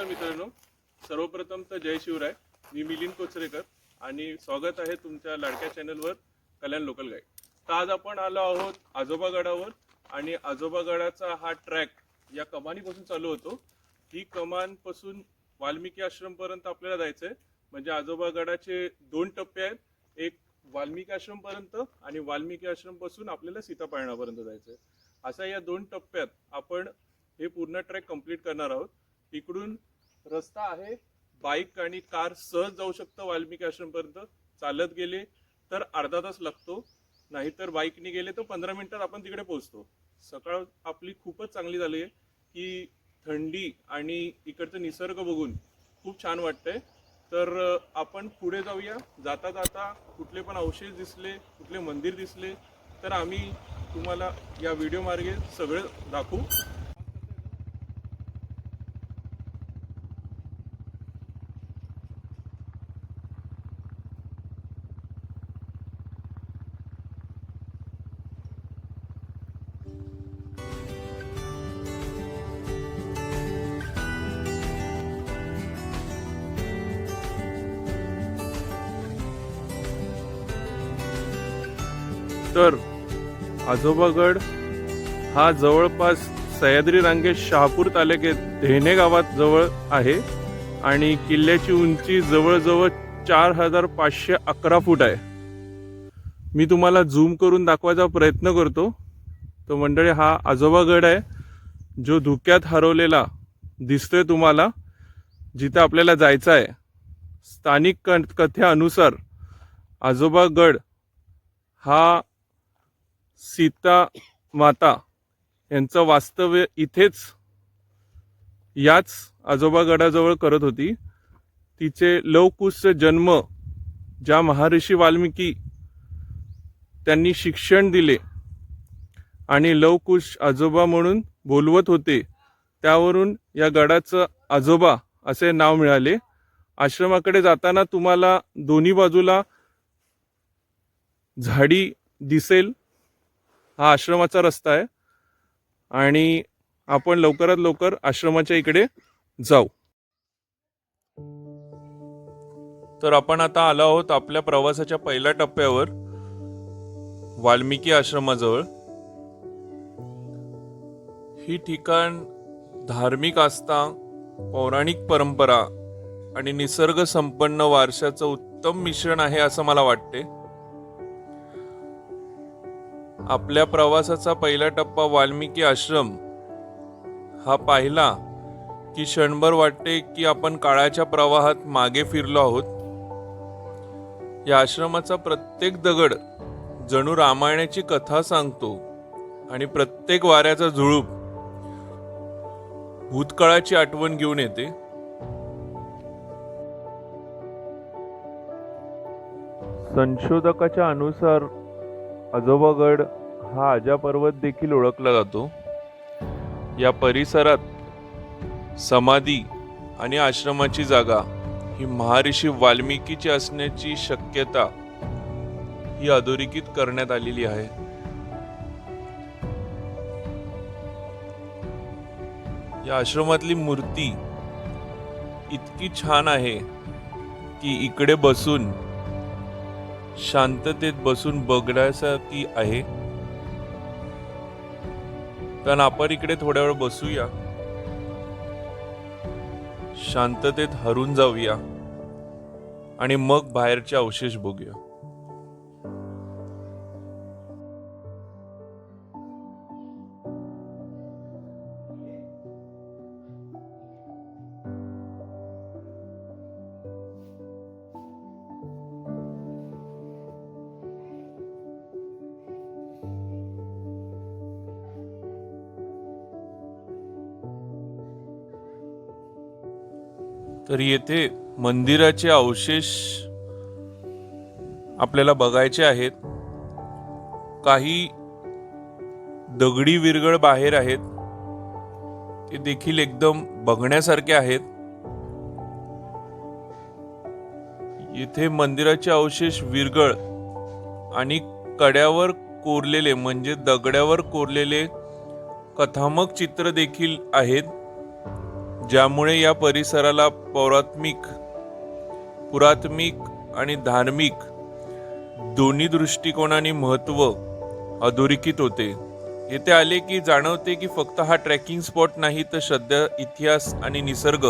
मित्रांनो, सर्वप्रथम तर जय शिवराय. मी मिलिंद कोचरेकर आणि स्वागत आहे तुमच्या लाडक्या चॅनलवर कल्याण लोकल गाईड. तर आज आपण आलो आहोत आजोबागडावर आणि आजोबागडाचा हा ट्रॅक या कमानीपासून चालू होतो. ही कमानपासून वाल्मिकी आश्रमपर्यंत आपल्याला जायचं आहे. म्हणजे आजोबागडाचे 2 टप्पे आहेत. एक वाल्मिकी आश्रमपर्यंत आणि वाल्मिकी आश्रमपासून आपल्याला सीतापाळणापर्यंत जायचं आहे. अशा या 2 टप्प्यात आपण हे पूर्ण ट्रॅक कंप्लीट करणार आहोत. इकडून रस्ता आहे, बाईक आणि कार सहज जाऊ शकतं वाल्मिकी आश्रमपर्यंत. चालत गेले तर अर्धा तास लागतो, नाहीतर बाईकने गेले तर 15 मिनिटात आपण तिकडे पोहोचतो. सकाळ आपली खूपच चांगली झाली आहे की थंडी आणि इकडचं निसर्ग बघून खूप छान वाटतंय. तर आपण पुढे जाऊया. जाता जाता कुठले पण अवशेष दिसले, कुठले मंदिर दिसले तर आम्ही तुम्हाला या व्हिडिओ मार्गे सगळं दाखवू. तर आजोबागड हा जवळपास सह्याद्री रांगेत शहापूर तालुक्यात धेणे गावात जवळ आहे आणि किल्ल्याची उंची जवळजवळ 4511 फूट आहे. मी तुम्हाला झूम करून दाखवायचा प्रयत्न करतो. तो मंडळी हा आजोबागड आहे जो धुक्यात हरवलेला दिसतोय तुम्हाला, जिथे आपल्याला जायचं आहे. स्थानिक कथेनुसार आजोबागड हा सीता माता यांचं वास्तव्य इथेच याच आजोबागडाजवळ करत होती. तिचे लवकुशचा जन्म ज्या महर्षी वाल्मिकी त्यांनी शिक्षण दिले आणि लवकुश आजोबा म्हणून बोलवत होते, त्यावरून या गडाचं आजोबा असे नाव मिळाले. आश्रमाकडे जाताना तुम्हाला दोन्ही बाजूला झाडी दिसेल. हा आश्रमाचा रस्ता आहे आणि आपण लवकरात लवकर आश्रमाच्या इकडे जाऊ. तर आपण आता आलो आहोत आपल्या प्रवासाच्या पहिल्या टप्प्यावर, वाल्मिकी आश्रमाजवळ. ही ठिकाण धार्मिक आस्था, पौराणिक परंपरा आणि निसर्ग संपन्न वारशाचं उत्तम मिश्रण आहे असं मला वाटते. आपल्या प्रवासाचा पहिला टप्पा वाल्मिकी आश्रम हा पाहिला की क्षणभर वाटते की आपण काळाच्या प्रवाहात मागे फिरलो आहोत. या आश्रमाचा प्रत्येक दगड जणू रामायणाची कथा सांगतो आणि प्रत्येक वाऱ्याचा झुळूक भूतकाळाची आठवण घेऊन येते. संशोधकाच्या अनुसार आजोबागड हा आजा पर्वत देखील ओळखला जातो. या परिसरात समाधी आणि आश्रमाची जागा ही महर्षी वाल्मिकीची असण्याची शक्यता ही अधोरेखित करण्यात आलेली आहे. या आश्रमातली मूर्ती इतकी छान आहे की इकडे बसून शांततेत बसून बघण्यासारखी आहे. कारण आपण इकडे थोड्या वेळ बसूया, शांततेत हरून जाऊया आणि मग बाहेरचे अवशेष बघूया. तर येथे मंदिराचे अवशेष आपल्याला बघायचे आहेत. काही दगडी विरगळ बाहेर आहेत, ते देखील एकदम बघण्यासारखे आहेत. येथे मंदिराचे अवशेष विरगळ आणि कड्यावर कोरलेले म्हणजे दगडावर कोरलेले कथामक चित्र देखील आहेत, ज्यामुळे या परिसराला पुरात्मिक आणि धार्मिक दोन्ही दृष्टिकोनाने महत्त्व अधोरेखित होते. येथे आले की जाणवते की फक्त हा ट्रेकिंग स्पॉट नाही तर श्रद्धा, इतिहास आणि निसर्ग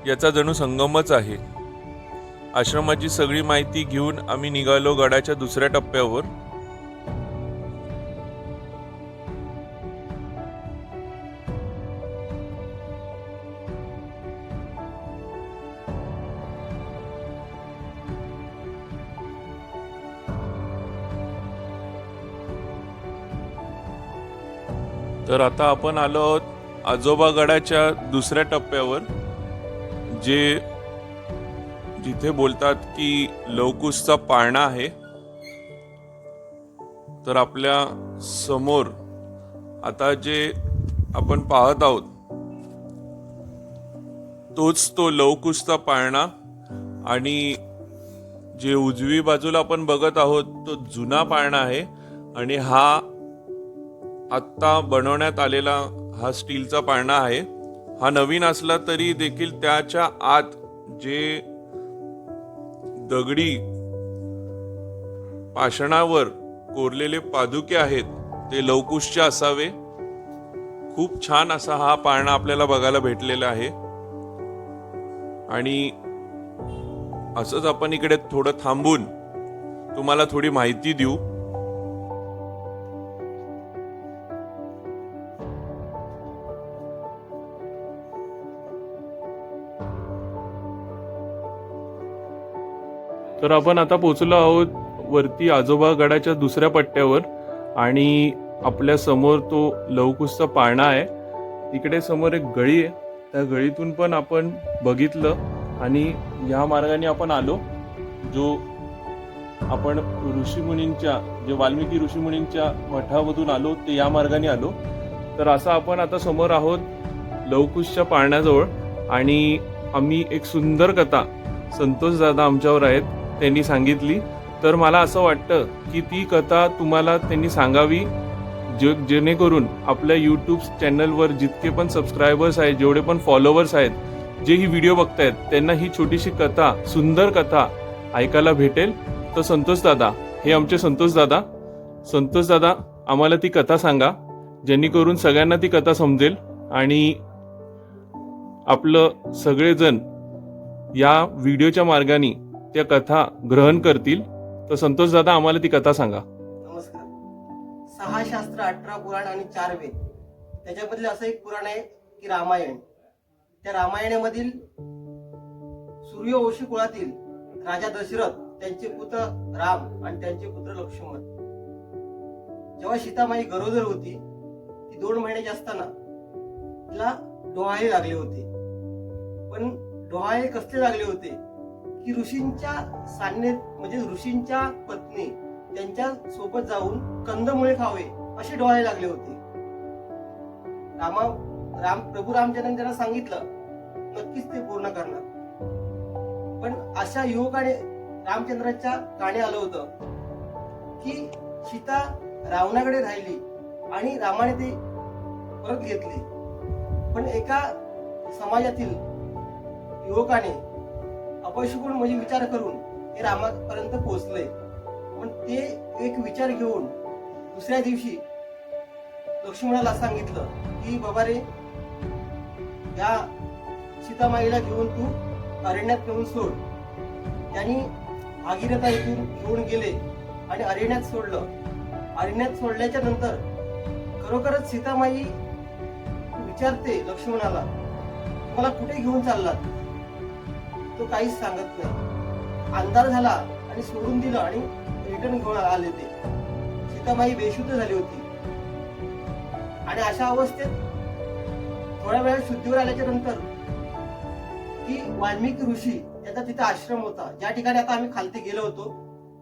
याचा जणू संगमच आहे. आश्रमाची सगळी माहिती घेऊन आम्ही निघालो गडाच्या दुसऱ्या टप्प्यावर. तर आता आपण आलो आहोत आजोबा गडाच्या दुसऱ्या टप्प्यावर, जिथे बोलतात की लवकुशचा पाळणा आहे. तर आपल्या समोर आता जे आपण पाहत आहोत तोच तो लवकुशचा पाळणा, आणि जे उजवी बाजूला आपण बघत आहोत तो जुना पाळणा आहे. आणि हा आत्ता बनवण्यात आलेला हा स्टीलचा पाळणा आहे. हा नवीन असला तरी देखील त्याच्या आत जे दगडी पाषाणावर कोरलेले पादुके आहेत ते लवकुशचे असावे. खूप छान असा हा पाळणा आपल्याला बघायला भेटलेला आहे. आणि असंच आपण इकडे थोडं थांबून तुम्हाला थोडी माहिती देऊ. तर आपण आता पोहोचलो आहोत वरती आजोबा गडाच्या दुसऱ्या पट्ट्यावर, आणि आपल्या समोर तो लवकुशचा पाळणा आहे. इकडे समोर एक गळी आहे, त्या गळीतून पण आपण बघितलं, आणि या मार्गाने आपण आलो, जो आपण ऋषीमुनींच्या जे वाल्मिकी ऋषीमुनींच्या मठामधून आलो ते या मार्गाने आलो. तर असं आपण आता समोर आहोत लवकुशच्या पाळण्याजवळ, आणि आम्ही एक सुंदर कथा संतोष दादा आमच्यावर आहेत त्यांनी सांगितली. तर मला असं वाटतं की ती कथा तुम्हाला त्यांनी सांगावी, जेणेकरून आपल्या यूट्यूब चॅनलवर जितके पण सबस्क्रायबर्स आहेत, जेवढे पण फॉलोअर्स आहेत, जे ही व्हिडिओ बघतायत, त्यांना ही छोटीशी कथा, सुंदर कथा ऐकायला भेटेल. तर संतोष दादा, हे आमचे संतोष दादा आम्हाला ती कथा सांगा, जेणेकरून सगळ्यांना ती कथा समजेल आणि आपलं सगळेजण या व्हिडिओच्या मार्गाने त्या कथा ग्रहण करतील. तर संतोष दादा, आम्हाला ती कथा सांगा. नमस्कार. 6 शास्त्र, 18 पुराण आणि 4 वेद, त्याच्यामधले असं एक पुराण आहे की रामायण. त्या रामायणामधील सूर्यवंशी कुळातील राजा दशरथ, त्यांचे पुत्र राम आणि त्यांचे पुत्र लक्ष्मण, जेव्हा सीतामाई गरोदर होती, ती 2 महिन्याची असताना तिला डोहाळे लागले होते. पण डोहाळे कसले लागले होते की ऋषींच्या सान्निध्यात, म्हणजे ऋषींच्या पत्नी त्यांच्या सोबत जाऊन कंदमुळे खावे असे डोहाळे लागले होते. प्रभू रामचंद्रांनी त्यांना सांगितलं नक्कीच ते पूर्ण करणार. पण अशा युवकाने रामचंद्राच्या कानी आलं होतं की सीता रावणाकडे राहिली आणि रामाने ती परत घेतली. पण एका समाजातील युवकाने अपशकुन म्हणजे विचार करून ते रामापर्यंत पोहोचले. पण ते एक विचार घेऊन दुसऱ्या दिवशी लक्ष्मणाला सांगितलं की बाबा रे, या सीतामाईला घेऊन तू अरण्यात नेऊन सोड. त्यांनी भागीरथा इथून घेऊन गेले आणि अरण्यात सोडलं. अरण्यात सोडल्याच्या नंतर खरोखरच सीतामाई विचारते लक्ष्मणाला, तुम्हाला कुठे घेऊन चाललात? तो काहीच सांगत नाही. अंधार झाला आणि सोडून दिलं आणि रिटर्न घेऊन आले ते. सीतामाई बेशुद्ध झाली होती. आणि अशा अवस्थेत थोड्या वेळा शुद्धीवर आल्याच्या नंतर की वाल्मिकी ऋषी, त्याचा तिथे आश्रम होता, ज्या ठिकाणी आता आम्ही खालती गेलो होतो,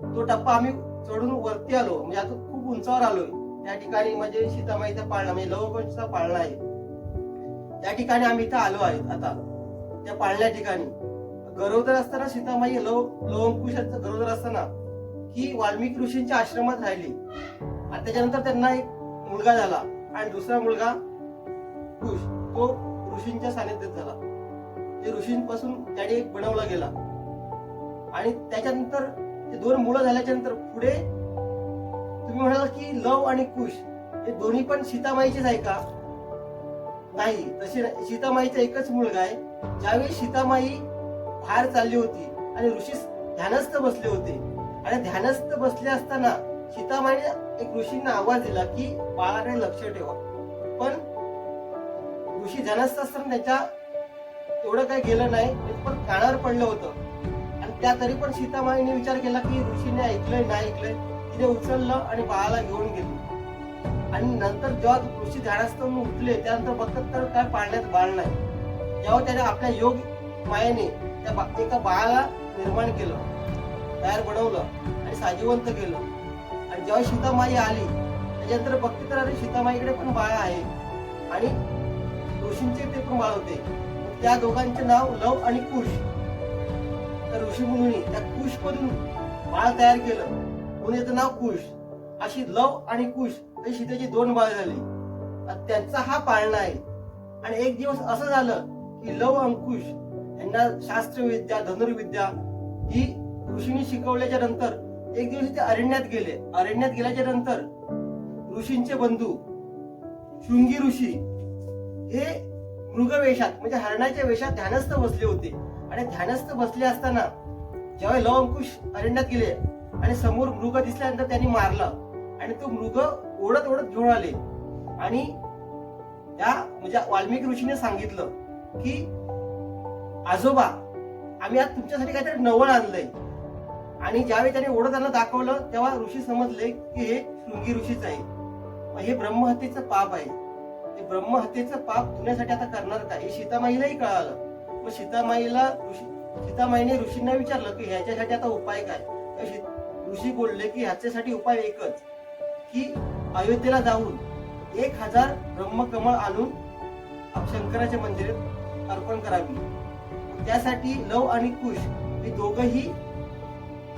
तो टप्पा आम्ही चढून वरती आलो, म्हणजे आता खूप उंचावर आलोय. त्या ठिकाणी म्हणजे सीतामाईचा पाळणा, म्हणजे लवकुशचा पाळणा आहे, त्या ठिकाणी आम्ही इथं आलो आहे. आता त्या पाळण्या ठिकाणी गरोदर असताना सीतामाई लवकुशाचं गरोदर असताना ही वाल्मिकी ऋषींच्या आश्रमात राहिली. आणि त्याच्यानंतर त्यांना एक मुलगा झाला आणि दुसरा मुलगा कुश, तो ऋषींच्या सानिध्यात झाला. ते ऋषींपासून त्याने एक बनवला गेला आणि त्याच्यानंतर ते 2 मुलं झाल्याच्या नंतर पुढे तुम्ही म्हणाल की लव आणि कुश हे दोन्ही पण सीतामाईचेच आहे का? नाही, तशी नाही. सीतामाईचा एकच मुलगा आहे. ज्यावेळी सीतामाई बाहेर चालली होती आणि ऋषी ध्यानस्थ बसले होते आणि ध्यानस्थ बसले असताना सीतामाईने एक ऋषींना आवाज दिला की बाळाकडे लक्ष ठेवा. पण ऋषी ध्यानस्थ असताना त्याच्या एवढं काही गेलं नाही, पण कानावर पडलं होतं आणि त्या तरी पण सीतामाईने विचार केला की ऋषीने ऐकलंय नाही ऐकलंय. तिने उचललं आणि बाळाला घेऊन गेली आणि नंतर जेव्हा ऋषी ध्यानस्थ उठले त्यानंतर बघतात तर काय पाळण्यात बाळ नाही. जेव्हा त्याने आपल्या योग मायेने त्या एका बाळाला निर्माण केलं, तयार बनवलं आणि साजिवंत केलं आणि जेव्हा सीतामाई आली त्याच्यानंतर बघते तर अरे सीतामाईकडे पण बाळ आहे आणि ऋषींचे ते पण बाळ होते. त्या दोघांचे नाव लव आणि कुश. तर ऋषी मुनी त्या कुश मधून बाळ तयार केलं म्हणून याचं नाव कुश. अशी लव आणि कुश हे सीतेची 2 बाळ झाली. त्यांचा हा पाळणा आहे. आणि एक दिवस असं झालं की लव अंकुश यांना शास्त्रविद्या धनुर्विद्या ही ऋषींनी शिकवल्याच्या नंतर एक दिवस ते अरण्यात गेले. अरण्यात गेल्याच्या नंतर ऋषींचे बंधू शृंगी ऋषी हे मृगवेशात म्हणजे हरणाच्या वेशात ध्यानस्थ बसले होते आणि ध्यानस्थ बसले असताना जेव्हा लव अंकुश अरण्यात गेले आणि समोर मृग दिसल्यानंतर त्यांनी मारला आणि तो मृग ओढत ओढत घेऊन आले आणि त्या म्हणजे वाल्मिकी ऋषीने सांगितलं की आजोबा आम्ही आज तुमच्यासाठी काहीतरी नवल आणलंय. आणि ज्यावेळी त्याने ओढत त्यांना दाखवलं तेव्हा ऋषी समजले की हे शृंगी ऋषीच आहे. हे ब्रह्महत्येचं पाप आहे. ते ब्रह्महत्येचं पाप धुण्यासाठी आता करणार काय हे सीतामाईलाही कळालं. मग सीतामाईने ऋषींना विचारलं की ह्याच्यासाठी आता उपाय काय. ऋषी बोलले की ह्याच्यासाठी उपाय एकच की अयोध्येला जाऊन 1000 ब्रह्मकमळ आणून शंकराच्या मंदिरात अर्पण करावी. त्यासाठी लव आणि कुश हे दोघंही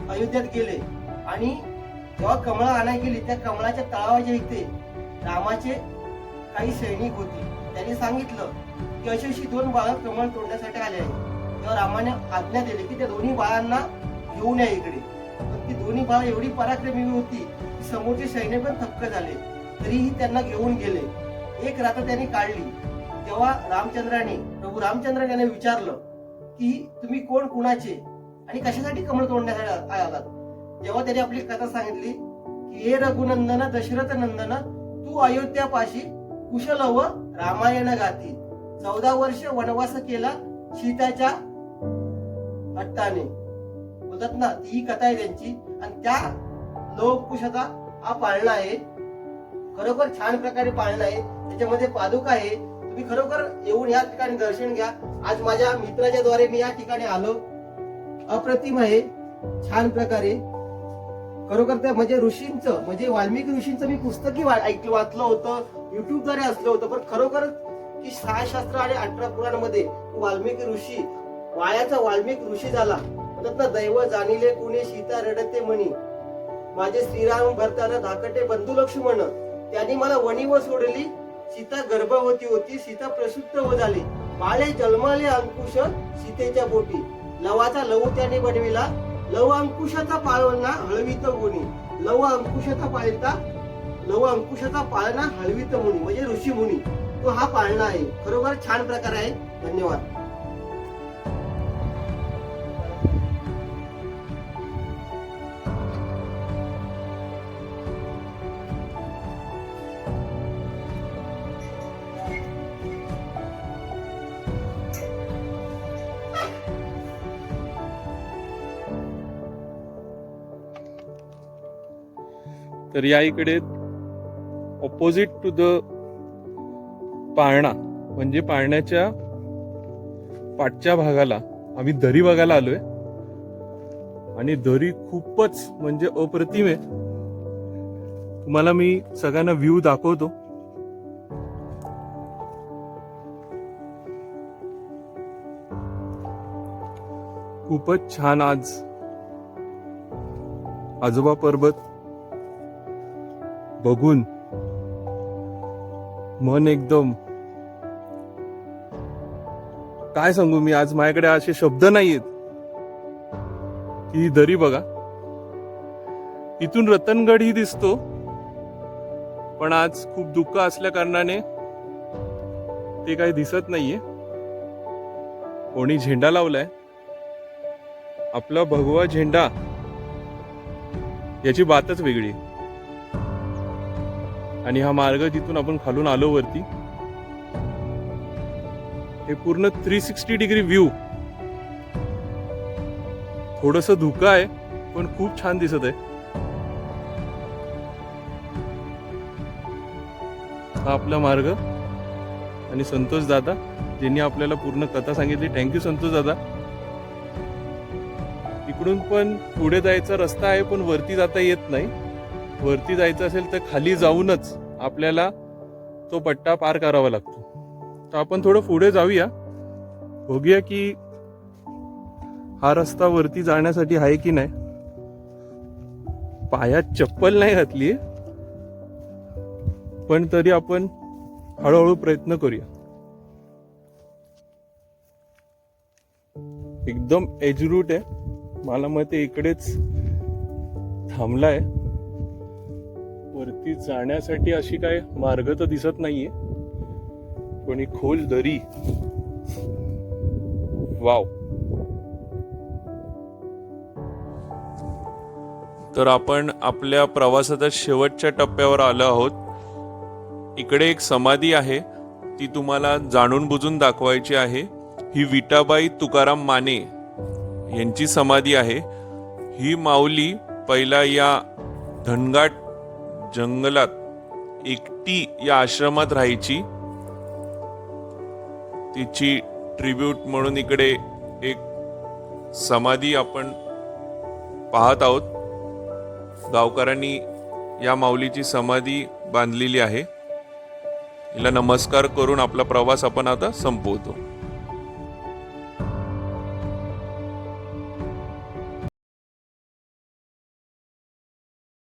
अयोध्येत गेले आणि जेव्हा कमळं आणायला गेली त्या कमळाच्या तळावाच्या इथे रामाचे काही सैनिक होते. त्यांनी सांगितलं की अशी 2 बाळं कमळ तोडण्यासाठी आले आहे. तेव्हा रामाने आज्ञा दिली की त्या दोन्ही बाळांना घेऊन या इकडे. पण ती दोन्ही बाळं एवढी पराक्रमी होती की समोरचे सैन्य पण थक्क झाले तरीही त्यांना घेऊन गेले. एक रात्र त्यांनी काढली. तेव्हा प्रभू रामचंद्राने यांना विचारलं की तुम्ही कोण कुणाचे आणि कशासाठी कमळ तोडण्यासाठी आलात. जेव्हा त्यांनी आपली कथा सांगितली की हे रघुनंदन दशरथ नंदन तू अयोध्यापाशी कुशल व रामायण गाती. 14 वर्ष वनवास केला सीताच्या हट्टाने. बोलतात ना ही कथा आहे त्यांची आणि त्या लोककुशाचा हा पाळणा आहे. खरोखर छान प्रकारे पाळणा आहे. त्याच्यामध्ये पादुका आहे. तुम्ही खरोखर येऊन या ठिकाणी दर्शन घ्या. आज माझ्या मित्राच्या द्वारे मी या ठिकाणी आलो. अप्रतिम आहे छान प्रकारे. खरोखर ते म्हणजे ऋषींचं म्हणजे वाल्मिकी ऋषींचं मी पुस्तकही वाचलं होतं, युट्यूबद्वारे असलं होतं. पण खरोखर की 6 शास्त्र आणि 18 पुराणामध्ये वाल्मिकी ऋषी वायाचा वाल्मिकी ऋषी झाला. दैव जाणिले कुणे सीता रडते म्हणी माझे श्रीराम भरताना धाकटे बंधू लक्ष्मण. त्यांनी मला वणी व सोडली सीता गर्भवती होती सीता प्रसूत व झाली. बाळे जन्माले अंकुश सीतेच्या पोटी. लवाचा लव त्याने बनविला लव अंकुशाचा पाळणा हळवीत गुणी. लव अंकुशाचा पाळणा हळवीत मुनी म्हणजे ऋषी मुनी तो हा पाळणा आहे. खरोखर छान प्रकार आहे. धन्यवाद. तर या इकडे ऑपोजिट टू द पाळणा म्हणजे पाळण्याच्या पाठच्या भागाला आम्ही दरी बघायला आलोय आणि दरी खूपच म्हणजे अप्रतिम आहे. तुम्हाला मी सगळ्यांना व्ह्यू दाखवतो. खूपच छान. आज आजोबा पर्वत बघून मन एकदम काय सांगू मी, आज माझ्याकडे असे शब्द नाहीयेत. ही दरी बघा, इथून रतनगड ही दिसतो, पण आज खूप दुःख असल्या कारणाने ते काही दिसत नाहीये. कोणी झेंडा लावलाय, आपला भगवा झेंडा, याची बातच वेगळी. आणि हा मार्ग जिथून आपण खालून आलो वरती, हे पूर्ण 360 डिग्री व्ह्यू. थोडस धुकं आहे पण खूप छान दिसत आहे. हा आपला मार्ग आणि संतोष दादा ज्यांनी आपल्याला पूर्ण कथा सांगितली. थँक्यू संतोष दादा. इकडून पण पुढे जायचा रस्ता आहे पण वरती जाता येत नाही. वरती जायचं असेल तर खाली जाऊनच आपल्याला तो पट्टा पार करावा लागतो. तर आपण थोडं पुढे जाऊया, बघूया की हा रस्ता वरती जाण्यासाठी आहे की नाही. पायात चप्पल नाही घातलीये, पण तरी आपण हळूहळू प्रयत्न करूया. एकदम एज रूट आहे, मला मते इकडेच थांबलाय. वरती जाण्यासाठी अशी काय मार्ग तर दिसत नाहीये, पण ही खोल दरी, वाव. तर आपण आपल्या प्रवासाच्या शेवटच्या टप्प्यावर आलो आहोत. इकडे एक समाधी आहे, ती तुम्हाला जाणून बुजून दाखवायची आहे. ही विटाबाई तुकाराम माने यांची समाधी आहे. ही माऊली पहिला या धनगाट जंगलात एकटी या आश्रमात राहायची. तिची ट्रिब्यूट म्हणून इकडे एक समाधी आपण पाहत आहोत. गावकऱ्यांनी या माऊलीची समाधी बांधलेली आहे. हिला नमस्कार करून आपला प्रवास आपण आता संपवतो.